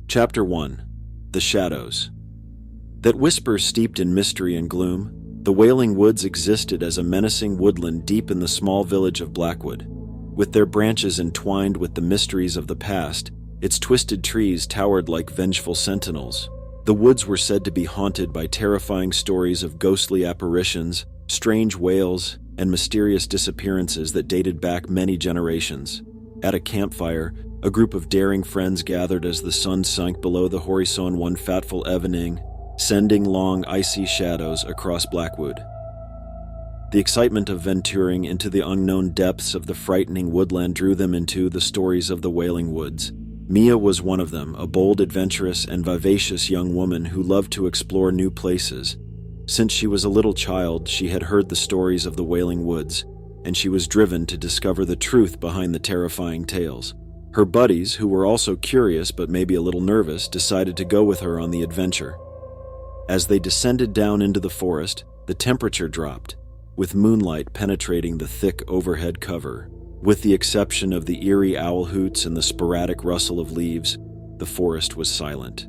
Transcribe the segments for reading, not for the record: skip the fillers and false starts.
Chapter 1. The Shadows. That whisper steeped in mystery and gloom, the Wailing Woods existed as a menacing woodland deep in the small village of Blackwood. With their branches entwined with the mysteries of the past, its twisted trees towered like vengeful sentinels. The woods were said to be haunted by terrifying stories of ghostly apparitions, strange wails, and mysterious disappearances that dated back many generations. At a campfire, a group of daring friends gathered as the sun sank below the horizon one fateful evening, sending long, icy shadows across Blackwood. The excitement of venturing into the unknown depths of the frightening woodland drew them into the stories of the Wailing Woods. Mia was one of them, a bold, adventurous, and vivacious young woman who loved to explore new places. Since she was a little child, she had heard the stories of the Wailing Woods, and she was driven to discover the truth behind the terrifying tales. Her buddies, who were also curious but maybe a little nervous, decided to go with her on the adventure. As they descended down into the forest, the temperature dropped, with moonlight penetrating the thick overhead cover. With the exception of the eerie owl hoots and the sporadic rustle of leaves, the forest was silent.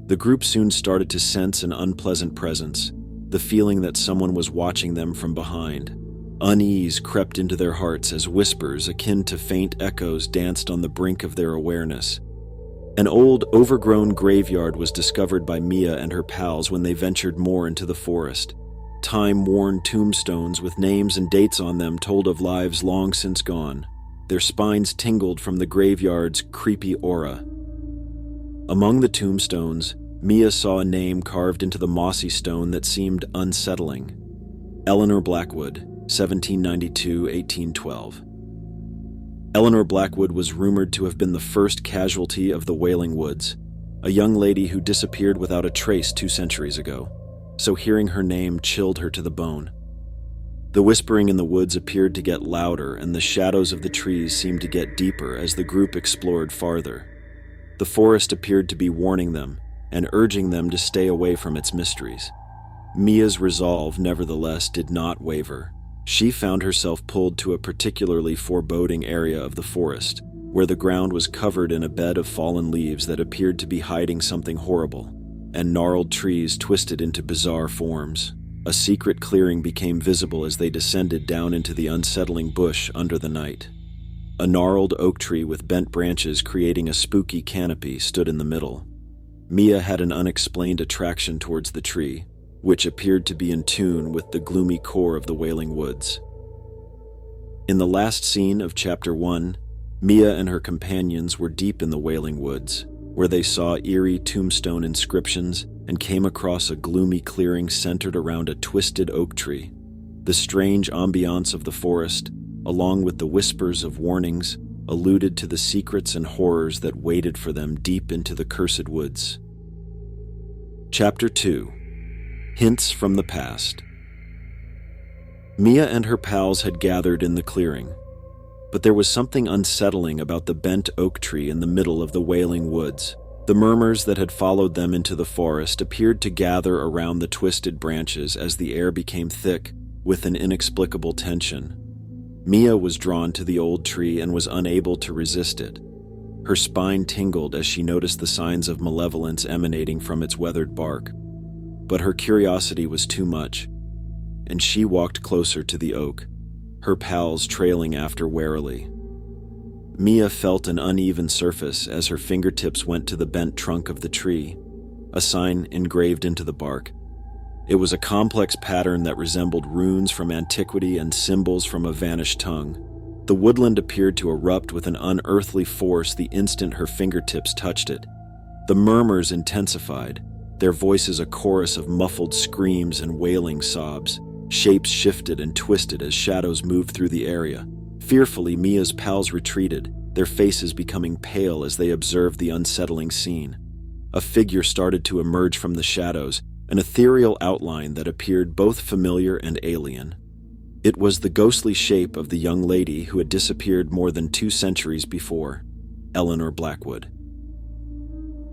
The group soon started to sense an unpleasant presence, the feeling that someone was watching them from behind. Unease crept into their hearts as whispers akin to faint echoes danced on the brink of their awareness. An old, overgrown graveyard was discovered by Mia and her pals when they ventured more into the forest. Time-worn tombstones with names and dates on them told of lives long since gone. Their spines tingled from the graveyard's creepy aura. Among the tombstones, Mia saw a name carved into the mossy stone that seemed unsettling. Eleanor Blackwood, 1792–1812. Eleanor Blackwood was rumored to have been the first casualty of the Wailing Woods, a young lady who disappeared without a trace 2 centuries ago, so hearing her name chilled her to the bone. The whispering in the woods appeared to get louder, and the shadows of the trees seemed to get deeper as the group explored farther. The forest appeared to be warning them and urging them to stay away from its mysteries. Mia's resolve, nevertheless, did not waver. She found herself pulled to a particularly foreboding area of the forest, where the ground was covered in a bed of fallen leaves that appeared to be hiding something horrible, and gnarled trees twisted into bizarre forms. A secret clearing became visible as they descended down into the unsettling bush under the night. A gnarled oak tree with bent branches creating a spooky canopy stood in the middle. Mia had an unexplained attraction towards the tree, which appeared to be in tune with the gloomy core of the Wailing Woods. In the last scene of Chapter 1, Mia and her companions were deep in the Wailing Woods, where they saw eerie tombstone inscriptions and came across a gloomy clearing centered around a twisted oak tree. The strange ambiance of the forest, along with the whispers of warnings, alluded to the secrets and horrors that waited for them deep into the cursed woods. Chapter 2. Hints from the Past. Mia and her pals had gathered in the clearing, but there was something unsettling about the bent oak tree in the middle of the Wailing Woods. The murmurs that had followed them into the forest appeared to gather around the twisted branches as the air became thick with an inexplicable tension. Mia was drawn to the old tree and was unable to resist it. Her spine tingled as she noticed the signs of malevolence emanating from its weathered bark. But her curiosity was too much, and she walked closer to the oak, her pals trailing after warily. Mia felt an uneven surface as her fingertips went to the bent trunk of the tree, a sign engraved into the bark. It was a complex pattern that resembled runes from antiquity and symbols from a vanished tongue. The woodland appeared to erupt with an unearthly force the instant her fingertips touched it. The murmurs intensified, their voices a chorus of muffled screams and wailing sobs. Shapes shifted and twisted as shadows moved through the area. Fearfully, Mia's pals retreated, their faces becoming pale as they observed the unsettling scene. A figure started to emerge from the shadows, an ethereal outline that appeared both familiar and alien. It was the ghostly shape of the young lady who had disappeared more than 2 centuries before, Eleanor Blackwood.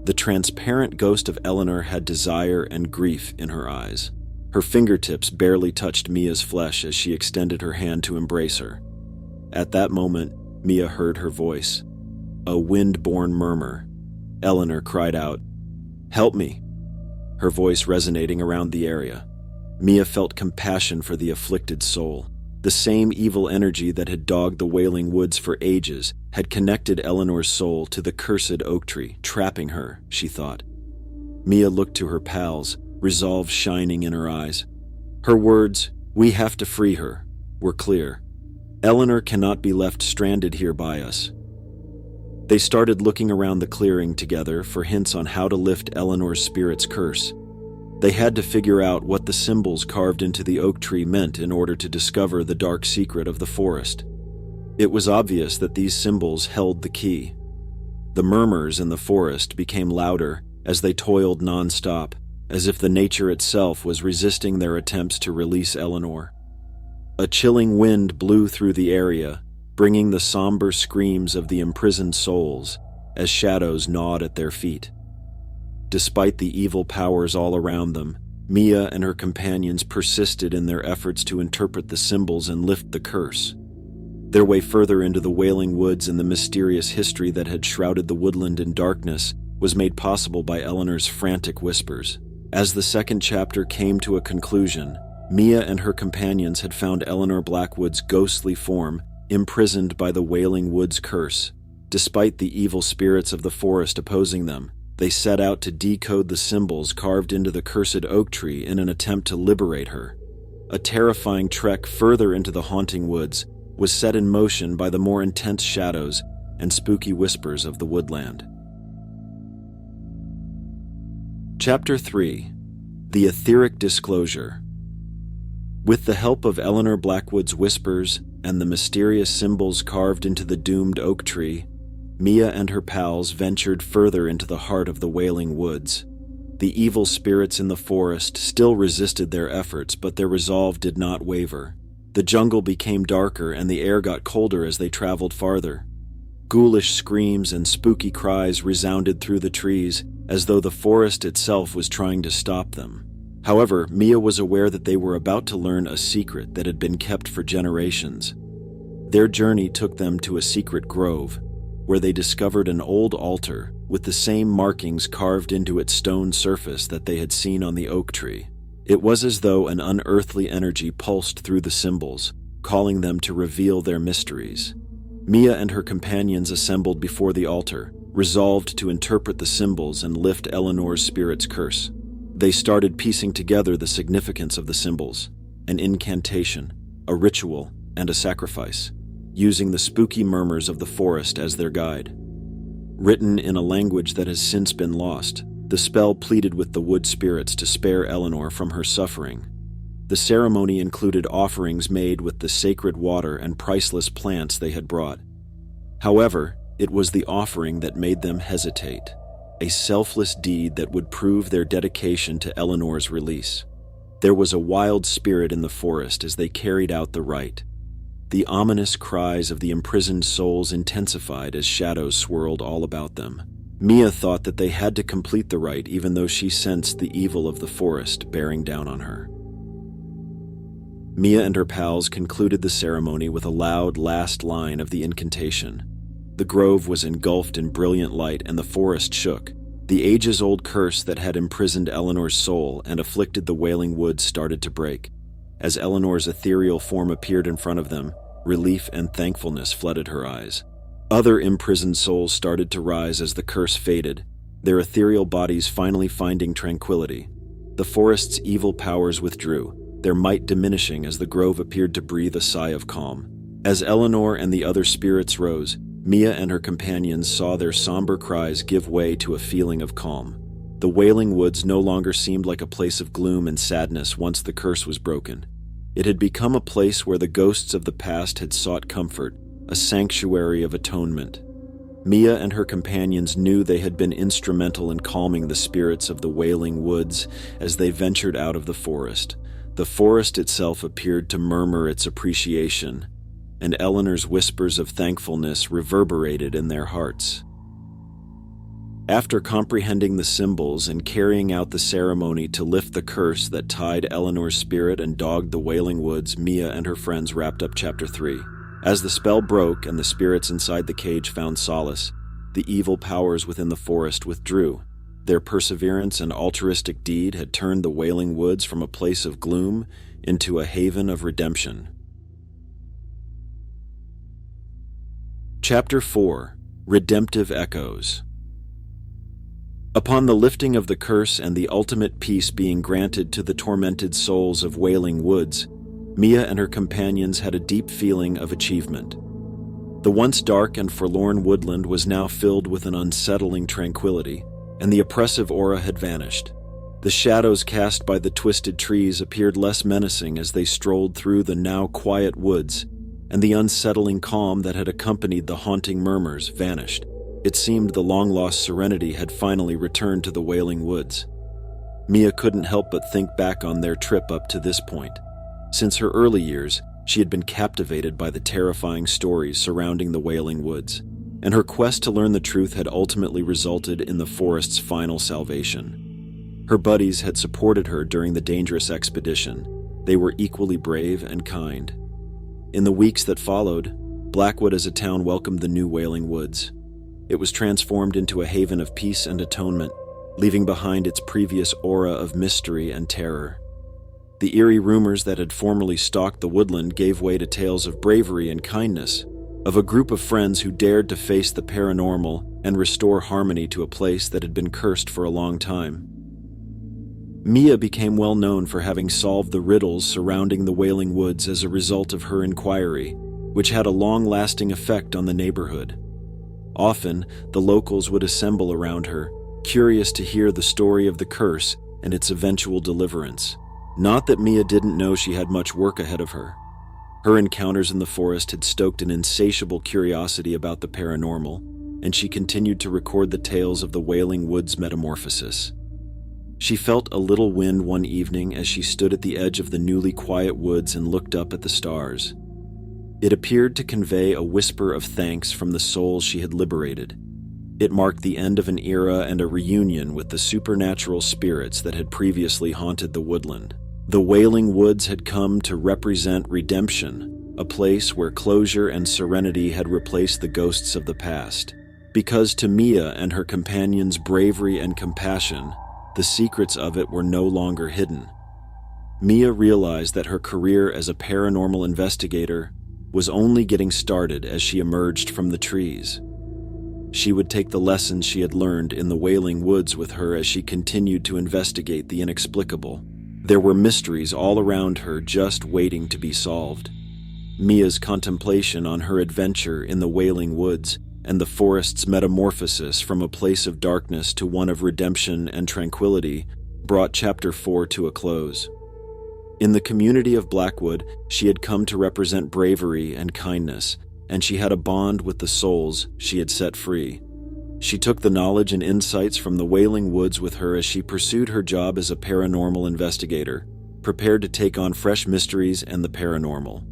The transparent ghost of Eleanor had desire and grief in her eyes. Her fingertips barely touched Mia's flesh as she extended her hand to embrace her. At that moment, Mia heard her voice, a wind-borne murmur, Eleanor cried out, "Help me!" her voice resonating around the area. Mia felt compassion for the afflicted soul. The same evil energy that had dogged the Wailing Woods for ages had connected Eleanor's soul to the cursed oak tree, trapping her, she thought. Mia looked to her pals, resolve shining in her eyes. Her words, "We have to free her," were clear. Eleanor cannot be left stranded here by us. They started looking around the clearing together for hints on how to lift Eleanor's spirit's curse. They had to figure out what the symbols carved into the oak tree meant in order to discover the dark secret of the forest. It was obvious that these symbols held the key. The murmurs in the forest became louder as they toiled non-stop, as if the nature itself was resisting their attempts to release Eleanor. A chilling wind blew through the area, bringing the somber screams of the imprisoned souls as shadows gnawed at their feet. Despite the evil powers all around them, Mia and her companions persisted in their efforts to interpret the symbols and lift the curse. Their way further into the Wailing Woods and the mysterious history that had shrouded the woodland in darkness was made possible by Eleanor's frantic whispers. As the second chapter came to a conclusion, Mia and her companions had found Eleanor Blackwood's ghostly form, imprisoned by the Wailing Woods curse. Despite the evil spirits of the forest opposing them, they set out to decode the symbols carved into the cursed oak tree in an attempt to liberate her. A terrifying trek further into the haunting woods was set in motion by the more intense shadows and spooky whispers of the woodland. Chapter 3. The Etheric Disclosure. With the help of Eleanor Blackwood's whispers and the mysterious symbols carved into the doomed oak tree, Mia and her pals ventured further into the heart of the Wailing Woods. The evil spirits in the forest still resisted their efforts, but their resolve did not waver. The jungle became darker and the air got colder as they traveled farther. Ghoulish screams and spooky cries resounded through the trees, as though the forest itself was trying to stop them. However, Mia was aware that they were about to learn a secret that had been kept for generations. Their journey took them to a secret grove, where they discovered an old altar with the same markings carved into its stone surface that they had seen on the oak tree. It was as though an unearthly energy pulsed through the symbols, calling them to reveal their mysteries. Mia and her companions assembled before the altar, resolved to interpret the symbols and lift Eleanor's spirit's curse. They started piecing together the significance of the symbols, an incantation, a ritual, and a sacrifice, using the spooky murmurs of the forest as their guide. Written in a language that has since been lost, the spell pleaded with the wood spirits to spare Eleanor from her suffering. The ceremony included offerings made with the sacred water and priceless plants they had brought. However, it was the offering that made them hesitate, a selfless deed that would prove their dedication to Eleanor's release. There was a wild spirit in the forest as they carried out the rite. The ominous cries of the imprisoned souls intensified as shadows swirled all about them. Mia thought that they had to complete the rite even though she sensed the evil of the forest bearing down on her. Mia and her pals concluded the ceremony with a loud last line of the incantation. The grove was engulfed in brilliant light and the forest shook. The ages-old curse that had imprisoned Eleanor's soul and afflicted the Wailing Woods started to break. As Eleanor's ethereal form appeared in front of them, relief and thankfulness flooded her eyes. Other imprisoned souls started to rise as the curse faded, their ethereal bodies finally finding tranquility. The forest's evil powers withdrew, their might diminishing as the grove appeared to breathe a sigh of calm. As Eleanor and the other spirits rose, Mia and her companions saw their somber cries give way to a feeling of calm. The Wailing Woods no longer seemed like a place of gloom and sadness once the curse was broken. It had become a place where the ghosts of the past had sought comfort, a sanctuary of atonement. Mia and her companions knew they had been instrumental in calming the spirits of the Wailing Woods as they ventured out of the forest. The forest itself appeared to murmur its appreciation, and Eleanor's whispers of thankfulness reverberated in their hearts. After comprehending the symbols and carrying out the ceremony to lift the curse that tied Eleanor's spirit and dogged the Wailing Woods, Mia and her friends wrapped up Chapter 3. As the spell broke and the spirits inside the cage found solace, the evil powers within the forest withdrew. Their perseverance and altruistic deed had turned the Wailing Woods from a place of gloom into a haven of redemption. Chapter 4: Redemptive Echoes. Upon the lifting of the curse and the ultimate peace being granted to the tormented souls of Wailing Woods, Mia and her companions had a deep feeling of achievement. The once dark and forlorn woodland was now filled with an unsettling tranquility, and the oppressive aura had vanished. The shadows cast by the twisted trees appeared less menacing as they strolled through the now quiet woods, and the unsettling calm that had accompanied the haunting murmurs vanished. It seemed the long-lost serenity had finally returned to the Wailing Woods. Mia couldn't help but think back on their trip up to this point. Since her early years, she had been captivated by the terrifying stories surrounding the Wailing Woods, and her quest to learn the truth had ultimately resulted in the forest's final salvation. Her buddies had supported her during the dangerous expedition. They were equally brave and kind. In the weeks that followed, Blackwood as a town welcomed the new Wailing Woods. It was transformed into a haven of peace and atonement, leaving behind its previous aura of mystery and terror. The eerie rumors that had formerly stalked the woodland gave way to tales of bravery and kindness, of a group of friends who dared to face the paranormal and restore harmony to a place that had been cursed for a long time. Mia became well known for having solved the riddles surrounding the Wailing Woods as a result of her inquiry, which had a long-lasting effect on the neighborhood. Often, the locals would assemble around her, curious to hear the story of the curse and its eventual deliverance. Not that Mia didn't know she had much work ahead of her. Her encounters in the forest had stoked an insatiable curiosity about the paranormal, and she continued to record the tales of the Wailing Woods metamorphosis. She felt a little wind one evening as she stood at the edge of the newly quiet woods and looked up at the stars. It appeared to convey a whisper of thanks from the souls she had liberated. It marked the end of an era and a reunion with the supernatural spirits that had previously haunted the woodland. The Wailing Woods had come to represent redemption, a place where closure and serenity had replaced the ghosts of the past. Because to Mia and her companions' bravery and compassion, the secrets of it were no longer hidden. Mia realized that her career as a paranormal investigator was only getting started as she emerged from the trees. She would take the lessons she had learned in the Wailing Woods with her as she continued to investigate the inexplicable. There were mysteries all around her just waiting to be solved. Mia's contemplation on her adventure in the Wailing Woods and the forest's metamorphosis from a place of darkness to one of redemption and tranquility brought Chapter 4 to a close. In the community of Blackwood, she had come to represent bravery and kindness, and she had a bond with the souls she had set free. She took the knowledge and insights from the Wailing Woods with her as she pursued her job as a paranormal investigator, prepared to take on fresh mysteries and the paranormal.